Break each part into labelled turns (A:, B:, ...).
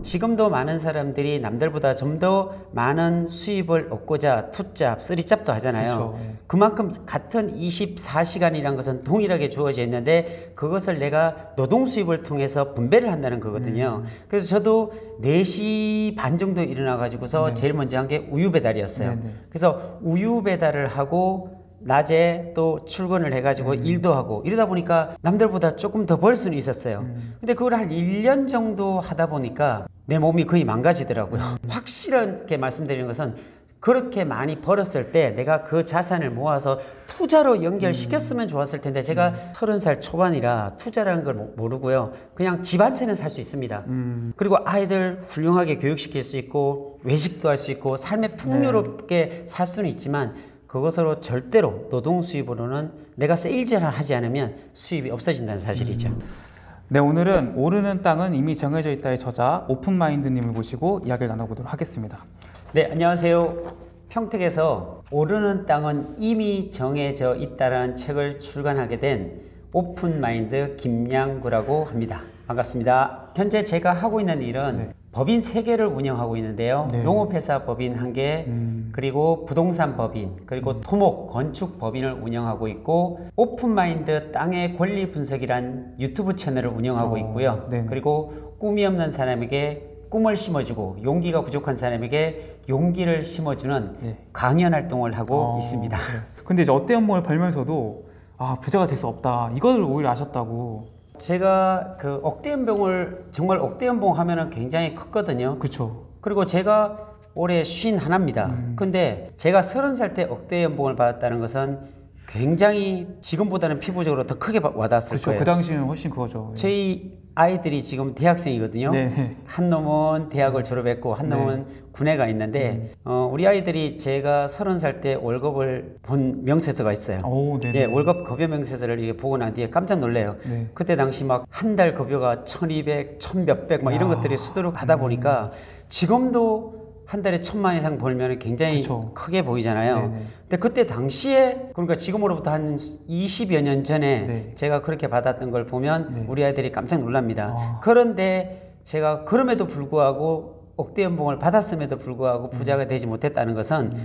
A: 지금도 많은 사람들이 남들보다 좀 더 많은 수입을 얻고자 투잡, 쓰리잡도 하잖아요.
B: 그렇죠.
A: 그만큼 같은 24시간이란 것은 동일하게 주어져 있는데 그것을 내가 노동 수입을 통해서 분배를 한다는 거거든요. 그래서 저도 4시 반 정도 일어나 가지고서 제일 먼저 한 게 우유 배달이었어요. 그래서 우유 배달을 하고 낮에 또 출근을 해가지고 일도 하고 이러다 보니까 남들보다 조금 더 벌 수는 있었어요. 근데 그걸 한 1년 정도 하다 보니까 내 몸이 거의 망가지더라고요. 확실하게 말씀드리는 것은 그렇게 많이 벌었을 때 내가 그 자산을 모아서 투자로 연결시켰으면 좋았을 텐데 제가 30살 초반이라 투자라는 걸 모르고요. 그냥 집 한 채는 살 수 있습니다. 그리고 아이들 훌륭하게 교육시킬 수 있고 외식도 할 수 있고 삶에 풍요롭게 살 수는 있지만 그것으로 절대로 노동 수입으로는 내가 세일즈를 하지 않으면 수입이 없어진다는 사실이죠.
B: 네, 오늘은 오르는 땅은 이미 정해져 있다의 저자 오픈마인드님을 모시고 이야기를 나눠보도록 하겠습니다.
A: 네, 안녕하세요. 평택에서 오르는 땅은 이미 정해져 있다라는 책을 출간하게 된 오픈마인드 김양구라고 합니다. 반갑습니다. 현재 제가 하고 있는 일은 법인 3개를 운영하고 있는데요. 농업회사 법인 1개, 그리고 부동산 법인, 그리고 토목, 건축 법인을 운영하고 있고 오픈마인드 땅의 권리 분석이란 유튜브 채널을 운영하고 있고요. 그리고 꿈이 없는 사람에게 꿈을 심어주고 용기가 부족한 사람에게 용기를 심어주는 강연 활동을 하고 있습니다.
B: 근데 이제 억대 연봉을 벌면서도 부자가 될 수 없다. 이걸 오히려 아셨다고.
A: 제가 그 억대 연봉을 정말 억대 연봉 하면은 굉장히 컸거든요.
B: 그렇죠.
A: 그리고 제가 올해 51입니다. 근데 제가 30살 때 억대 연봉을 받았다는 것은 굉장히 지금보다는 피부적으로 더 크게 와닿았을
B: 그렇죠.
A: 거예요.
B: 그 당시는 훨씬 그거죠.
A: 저희 아이들이 지금 대학생이거든요. 한 놈은 대학을 졸업했고 한 놈은 군에 가 있는데 우리 아이들이 제가 30살 때 월급을 본 명세서가 있어요. 월급 급여 명세서를 이게 보고 난 뒤에 깜짝 놀래요. 그때 당시 막 한 달 급여가 1200, 1000몇백 막 이런 것들이 수두룩 가다 보니까 지금도 한 달에 1000만 이상 벌면 굉장히 크게 보이잖아요. 근데 그때 당시에 그러니까 지금으로부터 한 20여 년 전에 제가 그렇게 받았던 걸 보면 우리 아이들이 깜짝 놀랍니다. 그런데 제가 그럼에도 불구하고 억대 연봉을 받았음에도 불구하고 부자가 되지 못했다는 것은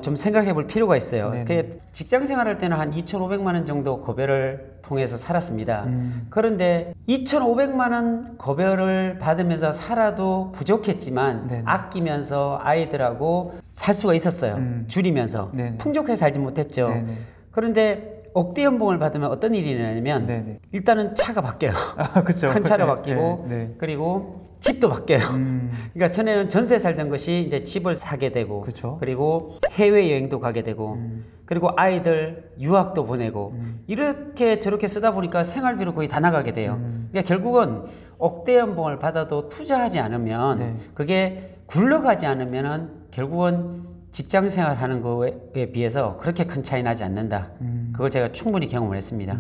A: 좀 생각해 볼 필요가 있어요. 직장 생활할 때는 한 2,500만 원 정도 급여를 통해서 살았습니다. 그런데 2,500만 원 급여를 받으면서 살아도 부족했지만 아끼면서 아이들하고 살 수가 있었어요. 줄이면서 풍족하게 살지 못했죠. 그런데 억대 연봉을 받으면 어떤 일이 일어나냐면 일단은 차가 바뀌어요. 큰 차로 바뀌고 그리고 집도 바뀌어요. 그러니까 전에는 전세 살던 것이 이제 집을 사게 되고 그리고 해외여행도 가게 되고 그리고 아이들 유학도 보내고 이렇게 저렇게 쓰다 보니까 생활비로 거의 다 나가게 돼요. 그러니까 결국은 억대 연봉을 받아도 투자하지 않으면 그게 굴러가지 않으면은 결국은 직장 생활하는 거에 비해서 그렇게 큰 차이 나지 않는다. 그걸 제가 충분히 경험을 했습니다.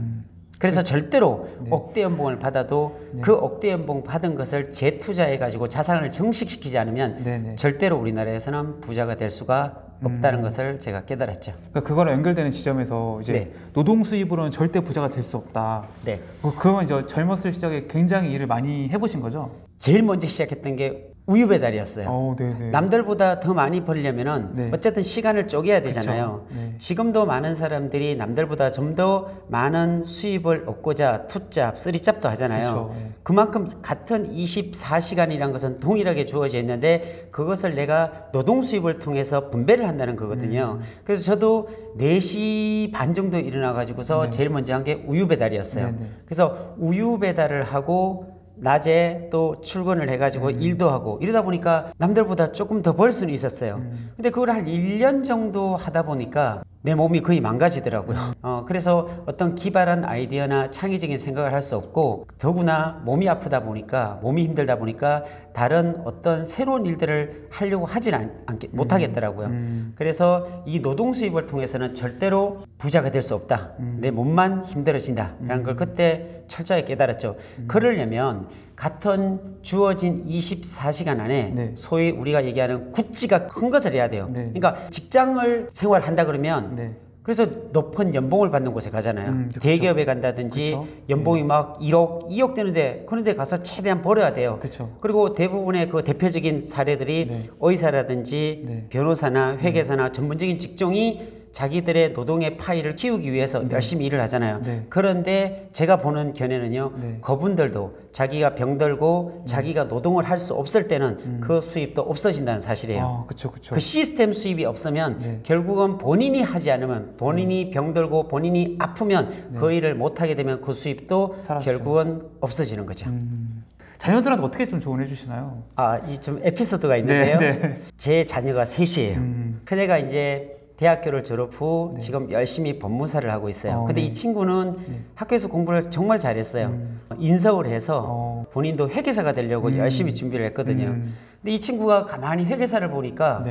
A: 그래서 절대로 억대 연봉을 받아도 그 억대 연봉 받은 것을 재투자해 가지고 자산을 정식시키지 않으면 절대로 우리나라에서는 부자가 될 수가 없다는 것을 제가 깨달았죠.
B: 그러니까 그거랑 연결되는 지점에서 이제 노동 수입으로는 절대 부자가 될 수 없다. 그러면 이제 젊었을 시절에 굉장히 일을 많이 해보신 거죠?
A: 제일 먼저 시작했던 게 우유 배달이었어요. 남들보다 더 많이 벌려면은 어쨌든 시간을 쪼개야 되잖아요. 지금도 많은 사람들이 남들보다 좀 더 많은 수입을 얻고자 투잡, 쓰리잡도 하잖아요. 그만큼 같은 24시간이란 것은 동일하게 주어져 있는데 그것을 내가 노동 수입을 통해서 분배를 한다는 거거든요. 그래서 저도 4시 반 정도 일어나 가지고서 제일 먼저 한 게 우유 배달이었어요. 그래서 우유 배달을 하고 낮에 또 출근을 해가지고 일도 하고 이러다 보니까 남들보다 조금 더 벌 수는 있었어요. 근데 그걸 한 1년 정도 하다 보니까 내 몸이 거의 망가지더라고요. 그래서 어떤 기발한 아이디어나 창의적인 생각을 할 수 없고 더구나 몸이 아프다 보니까 몸이 힘들다 보니까 다른 어떤 새로운 일들을 하려고 하진 못하겠더라고요. 그래서 이 노동 수입을 통해서는 절대로 부자가 될 수 없다. 내 몸만 힘들어진다 라는 걸 그때 철저하게 깨달았죠. 그러려면 같은 주어진 24시간 안에 소위 우리가 얘기하는 구찌가 큰 것을 해야 돼요. 그러니까 직장을 생활한다 그러면 그래서 높은 연봉을 받는 곳에 가잖아요.
B: 그쵸.
A: 대기업에 간다든지
B: 그쵸.
A: 연봉이 막 1억, 2억 되는데 그런 데 가서 최대한 벌어야 돼요.
B: 그쵸.
A: 그리고 대부분의 그 대표적인 사례들이
B: 네.
A: 의사라든지
B: 네.
A: 변호사나 회계사나 전문적인 직종이 자기들의 노동의 파일을 키우기 위해서 열심히 일을 하잖아요.
B: 네.
A: 그런데 제가 보는 견해는요.
B: 네.
A: 그분들도 자기가 병들고 자기가 노동을 할 수 없을 때는 그 수입도 없어진다는 사실이에요.
B: 그쵸.
A: 그 시스템 수입이 없으면
B: 네.
A: 결국은 본인이 하지 않으면 본인이 병들고 본인이 아프면 그 일을 못하게 되면 그 수입도
B: 사라지죠.
A: 결국은 없어지는 거죠.
B: 자녀들한테 어떻게 좀 조언해 주시나요?
A: 이 좀 에피소드가 있는데요.
B: 네.
A: 제 자녀가 셋이에요. 큰애가 이제 대학교를 졸업 후 지금 열심히 법무사를 하고 있어요. 근데 이 친구는 학교에서 공부를 정말 잘했어요. 인서울 해서 본인도 회계사가 되려고 열심히 준비를 했거든요. 근데 이 친구가 가만히 회계사를 보니까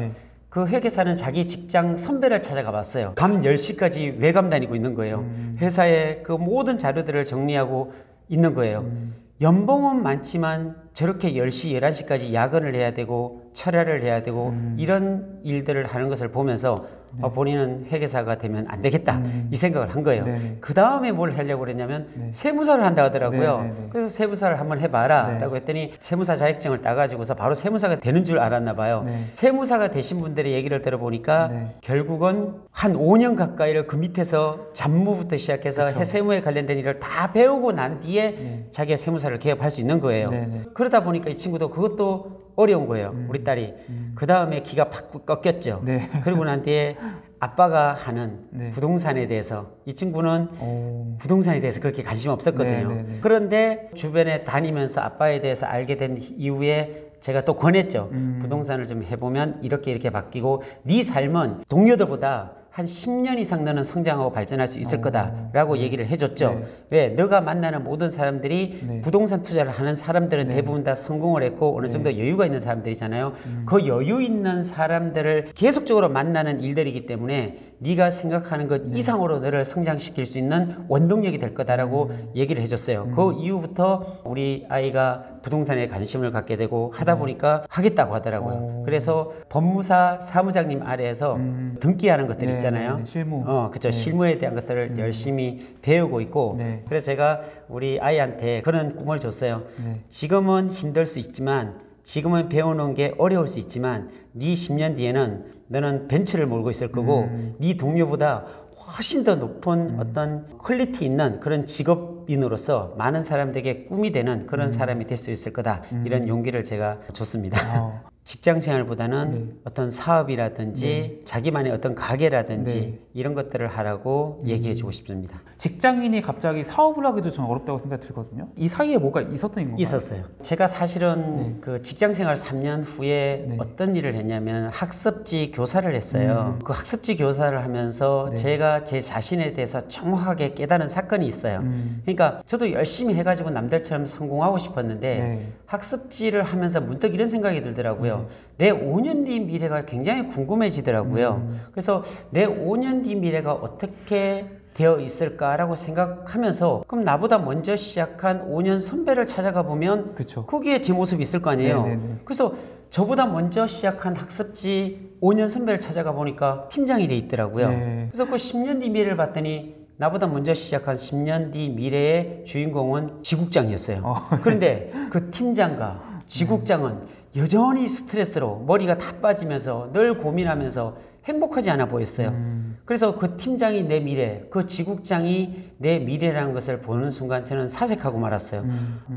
A: 그 회계사는 자기 직장 선배를 찾아가 봤어요. 밤 10시까지 외감 다니고 있는 거예요. 회사의 그 모든 자료들을 정리하고 있는 거예요. 연봉은 많지만 저렇게 10시, 11시까지 야근을 해야 되고 철야를 해야 되고 이런 일들을 하는 것을 보면서 본인은 회계사가 되면 안 되겠다 이 생각을 한 거예요. 그 다음에 뭘 하려고 그랬냐면 세무사를 한다 하더라고요. 그래서 세무사를 한번 해봐라 라고 했더니 세무사 자격증을 따가지고서 바로 세무사가 되는 줄 알았나 봐요. 세무사가 되신 분들의 얘기를 들어보니까 결국은 한 5년 가까이를 그 밑에서 잡무부터 시작해서 세무에 관련된 일을 다 배우고 난 뒤에 자기가 세무사를 개업할 수 있는 거예요. 그러다 보니까 이 친구도 그것도 어려운 거예요. 우리 딸이. 그 다음에 기가 팍 꺾였죠. 그러고 난 뒤에 아빠가 하는 부동산에 대해서 이 친구는 부동산에 대해서 그렇게 관심 없었거든요. 그런데 주변에 다니면서 아빠에 대해서 알게 된 이후에 제가 또 권했죠. 부동산을 좀 해보면 이렇게 바뀌고 네 삶은 동료들보다 한 10년 이상 너는 성장하고 발전할 수 있을 거다라고 얘기를 해줬죠. 왜? 너가 만나는 모든 사람들이 부동산 투자를 하는 사람들은 대부분 다 성공을 했고 어느 정도 여유가 있는 사람들이잖아요. 그 여유 있는 사람들을 계속적으로 만나는 일들이기 때문에 네가 생각하는 것 이상으로 너를 성장시킬 수 있는 원동력이 될 거다라고 얘기를 해줬어요. 그 이후부터 우리 아이가 부동산에 관심을 갖게 되고 하다 보니까 하겠다고 하더라고요. 그래서 법무사 사무장님 아래에서 등기하는 것들 있잖아요.
B: 실무.
A: 그렇죠. 실무에 대한 것들을 열심히 배우고 있고 그래서 제가 우리 아이한테 그런 꿈을 줬어요. 지금은 힘들 수 있지만 지금은 배우는 게 어려울 수 있지만 네 10년 뒤에는 너는 벤츠를 몰고 있을 거고 네 동료보다 훨씬 더 높은 어떤 퀄리티 있는 그런 직업인으로서 많은 사람들에게 꿈이 되는 그런 사람이 될 수 있을 거다. 이런 용기를 제가 줬습니다. 직장 생활보다는 어떤 사업이라든지 자기만의 어떤 가게라든지 이런 것들을 하라고 얘기해 주고 싶습니다.
B: 직장인이 갑자기 사업을 하기도 좀 어렵다고 생각이 들거든요. 이 사이에 뭐가 있었던 건가요?
A: 있었어요. 제가 사실은 그 직장 생활 3년 후에 어떤 일을 했냐면 학습지 교사를 했어요. 그 학습지 교사를 하면서 제가 제 자신에 대해서 정확하게 깨달은 사건이 있어요. 그러니까 저도 열심히 해가지고 남들처럼 성공하고 싶었는데 학습지를 하면서 문득 이런 생각이 들더라고요. 내 5년 뒤 미래가 굉장히 궁금해지더라고요. 그래서 내 5년 뒤 미래가 어떻게 되어 있을까라고 생각하면서 그럼 나보다 먼저 시작한 5년 선배를 찾아가 보면 거기에 제 모습이 있을 거 아니에요. 그래서 저보다 먼저 시작한 학습지 5년 선배를 찾아가 보니까 팀장이 돼 있더라고요. 그래서 그 10년 뒤 미래를 봤더니 나보다 먼저 시작한 10년 뒤 미래의 주인공은 지국장이었어요. 그런데 그 팀장과 지국장은 여전히 스트레스로 머리가 다 빠지면서 늘 고민하면서 행복하지 않아 보였어요. 그래서 그 팀장이 내 미래, 그 지국장이 내 미래라는 것을 보는 순간 저는 사색하고 말았어요.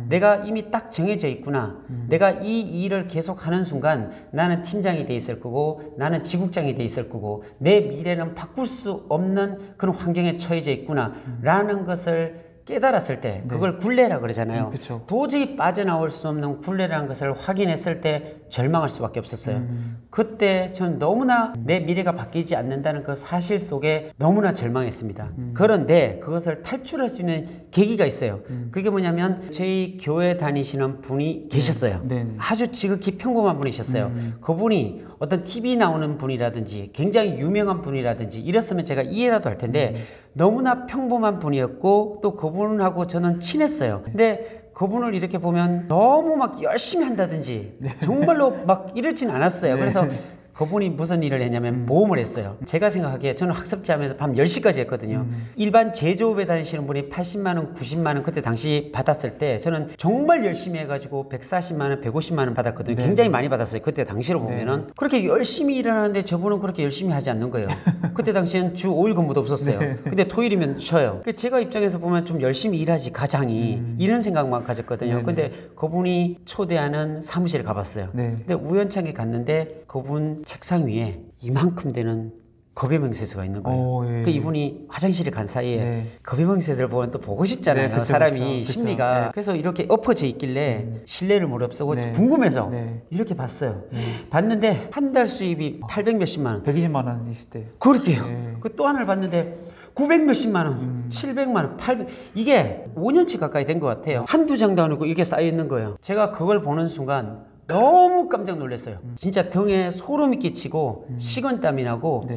A: 내가 이미 딱 정해져 있구나. 내가 이 일을 계속하는 순간 나는 팀장이 돼 있을 거고 나는 지국장이 돼 있을 거고 내 미래는 바꿀 수 없는 그런 환경에 처해져 있구나 라는 것을 깨달았을 때 그걸 굴레라 그러잖아요. 도저히 빠져나올 수 없는 굴레라는 것을 확인했을 때 절망할 수밖에 없었어요. 그때 저는 너무나 내 미래가 바뀌지 않는다는 그 사실 속에 너무나 절망했습니다. 그런데 그것을 탈출할 수 있는 계기가 있어요. 그게 뭐냐면 저희 교회 다니시는 분이 계셨어요. 아주 지극히 평범한 분이셨어요. 그분이 어떤 TV 나오는 분이라든지 굉장히 유명한 분이라든지 이랬으면 제가 이해라도 할 텐데 너무나 평범한 분이었고 또 그분하고 저는 친했어요. 근데 그분을 이렇게 보면 너무 막 열심히 한다든지 정말로 막 이러진 않았어요. 그래서 그분이 무슨 일을 했냐면 보험을 했어요. 제가 생각하기에 저는 학습지 하면서 밤 10시까지 했거든요. 일반 제조업에 다니시는 분이 80만 원, 90만 원 그때 당시 받았을 때 저는 정말 열심히 해가지고 140만 원, 150만 원 받았거든요.
B: 네.
A: 굉장히 많이 받았어요. 그때 당시로 보면은. 그렇게 열심히 일하는데 저분은 그렇게 열심히 하지 않는 거예요. 그때 당시엔 주 5일 근무도 없었어요. 근데 토요일이면 쉬어요. 제가 입장에서 보면 좀 열심히 일하지 가장이 이런 생각만 가졌거든요. 근데 그분이 초대하는 사무실에 가봤어요. 근데 우연찮게 갔는데 그분 책상 위에 이만큼 되는 겁예명세서가 있는 거예요. 이분이 화장실에 간 사이에 겁예명세서를 보면 또 보고 싶잖아요. 그쵸, 사람이 그쵸, 심리가. 그래서 이렇게 엎어져 있길래 신뢰를 무릅쓰고 궁금해서 이렇게 봤어요. 봤는데 한 달 수입이 800 몇십만 원.
B: 120만 원이실 때.
A: 그렇게요. 그 또 하나를 봤는데 900 몇십만 원, 700만 원, 800 이게 5년치 가까이 된 것 같아요. 한두 장도 아니고 이렇게 쌓여 있는 거예요. 제가 그걸 보는 순간 너무 깜짝 놀랐어요. 진짜 등에 소름이 끼치고 식은땀이 나고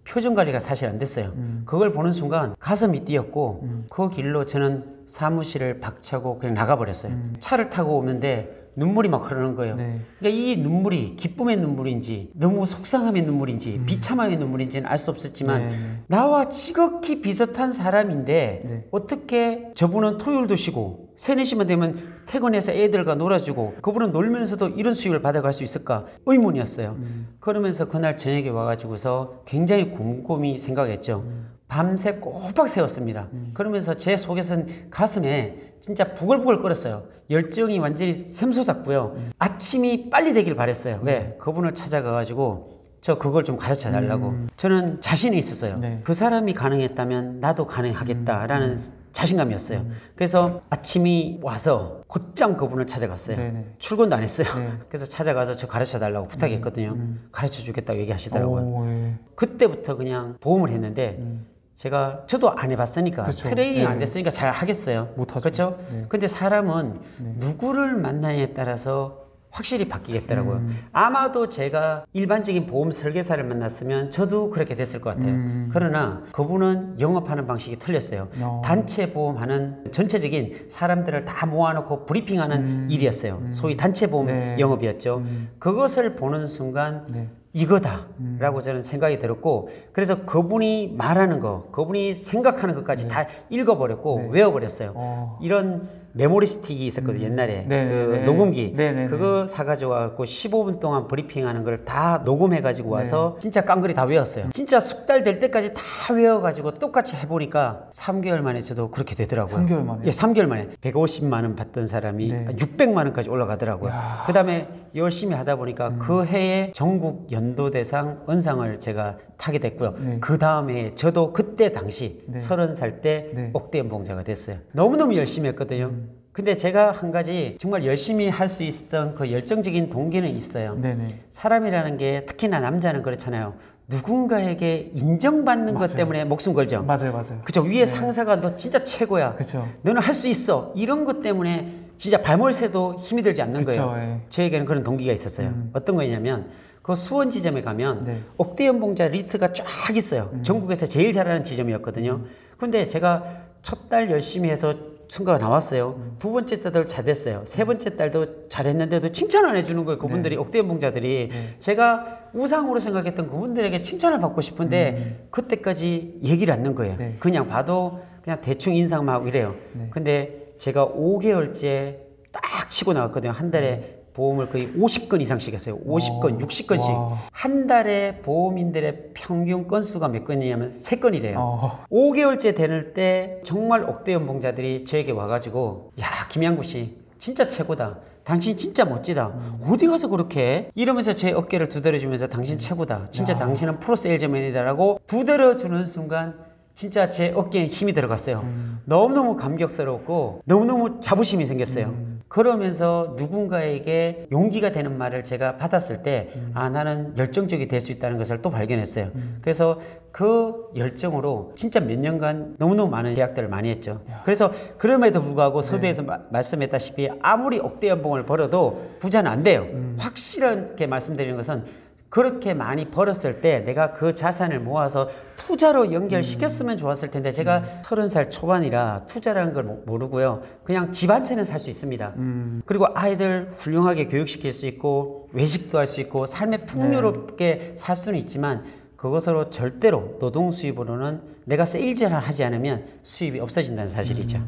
A: 표정 관리가 사실 안 됐어요. 그걸 보는 순간 가슴이 뛰었고 그 길로 저는 사무실을 박차고 그냥 나가버렸어요. 차를 타고 오는데 눈물이 막 흐르는 거예요. 그러니까 이 눈물이 기쁨의 눈물인지 너무 속상함의 눈물인지 비참함의 눈물인지는 알 수 없었지만 나와 지극히 비슷한 사람인데 어떻게 저분은 토요일도 쉬고 3, 4시만 되면 퇴근해서 애들과 놀아주고 그분은 놀면서도 이런 수입을 받아갈 수 있을까 의문이었어요. 그러면서 그날 저녁에 와가지고서 굉장히 곰곰이 생각했죠. 밤새 꼬박 세웠습니다. 그러면서 제 속에서는 가슴에 진짜 부글부글 끓었어요. 열정이 완전히 샘솟았고요. 아침이 빨리 되길 바랬어요. 왜? 그분을 찾아가가지고 저 그걸 좀 가르쳐 달라고. 저는 자신이 있었어요. 그 사람이 가능했다면 나도 가능하겠다라는 자신감이었어요. 그래서 아침이 와서 곧장 그분을 찾아갔어요. 출근도 안 했어요. 그래서 찾아가서 저 가르쳐 달라고 부탁했거든요. 가르쳐 주겠다고 얘기하시더라고요. 그때부터 그냥 보험을 했는데 저도 안 해봤으니까 트레이닝 안 됐으니까 잘 하겠어요. 못하죠. 그렇죠? 근데 사람은 누구를 만나냐에 따라서 확실히 바뀌겠더라고요. 아마도 제가 일반적인 보험 설계사를 만났으면 저도 그렇게 됐을 것 같아요. 그러나 그분은 영업하는 방식이 틀렸어요. 단체 보험하는 전체적인 사람들을 다 모아놓고 브리핑하는 일이었어요. 소위 단체 보험 영업이었죠. 그것을 보는 순간 이거다 라고 저는 생각이 들었고 그래서 그분이 말하는 거 그분이 생각하는 것까지 다 읽어버렸고 외워버렸어요. 이런 메모리 스틱이 있었거든요. 옛날에 그 녹음기 그거 사가지고 와갖고 15분 동안 브리핑하는 걸 다 녹음해가지고 와서 진짜 깡그리 다 외웠어요. 진짜 숙달 될 때까지 다 외워가지고 똑같이 해보니까 3개월 만에 저도 그렇게 되더라고요.
B: 3개월 만에?
A: 예, 3개월 만에 150만 원 받던 사람이 600만 원까지 올라가더라고요. 그 다음에 열심히 하다 보니까 그 해에 전국 연도대상 은상을 제가 타게 됐고요. 그 다음에 저도 그때 당시 30살 때 옥대연봉자가 됐어요. 너무너무 열심히 했거든요. 근데 제가 한 가지 정말 열심히 할 수 있었던 그 열정적인 동기는 있어요. 사람이라는 게 특히나 남자는 그렇잖아요. 누군가에게 인정받는 것 때문에 목숨 걸죠.
B: 맞아요.
A: 그쵸. 위에 상사가 너 진짜 최고야.
B: 그쵸.
A: 너는 할 수 있어. 이런 것 때문에 진짜 발목을 새도 힘이 들지 않는 거예요. 저에게는 그런 동기가 있었어요. 어떤 거냐면 그 수원 지점에 가면 옥대연봉자 리스트가 쫙 있어요. 전국에서 제일 잘하는 지점이었거든요. 근데 제가 첫 달 열심히 해서 성과가 나왔어요. 두 번째 달도 잘 됐어요. 세 번째 달도 잘했는데도 칭찬을 안 해주는 거예요. 그분들이 옥대연봉자들이. 제가 우상으로 생각했던 그분들에게 칭찬을 받고 싶은데 그때까지 얘기를 안 넣은 거예요. 그냥 봐도 그냥 대충 인상만 하고 이래요. 근데 제가 5개월째 딱 치고 나갔거든요. 한 달에 보험을 거의 50건 이상씩 했어요. 50건, 60건씩. 한 달에 보험인들의 평균 건수가 몇 건이냐면 3건이래요. 5개월째 되는 때 정말 옥대연봉자들이 저에게 와가지고 야, 김양구 씨 진짜 최고다. 당신 진짜 멋지다. 어디 가서 그렇게 해? 이러면서 제 어깨를 두드려주면서 당신 최고다. 진짜 당신은 프로 세일즈맨이다라고 두드려주는 순간 진짜 제 어깨에 힘이 들어갔어요. 너무너무 감격스럽고 너무너무 자부심이 생겼어요. 그러면서 누군가에게 용기가 되는 말을 제가 받았을 때 아, 나는 열정적이 될 수 있다는 것을 또 발견했어요. 그래서 그 열정으로 진짜 몇 년간 너무너무 많은 계약들을 많이 했죠. 그래서 그럼에도 불구하고 서두에서 말씀했다시피 아무리 억대 연봉을 벌어도 부자는 안 돼요. 확실하게 말씀드리는 것은 그렇게 많이 벌었을 때 내가 그 자산을 모아서 투자로 연결시켰으면 좋았을 텐데 제가 30살 초반이라 투자라는 걸 모르고요. 그냥 집 한 채는 살 수 있습니다. 그리고 아이들 훌륭하게 교육시킬 수 있고 외식도 할 수 있고 삶에 풍요롭게 살 수는 있지만 그것으로 절대로 노동 수입으로는 내가 세일즈를 하지 않으면 수입이 없어진다는 사실이죠.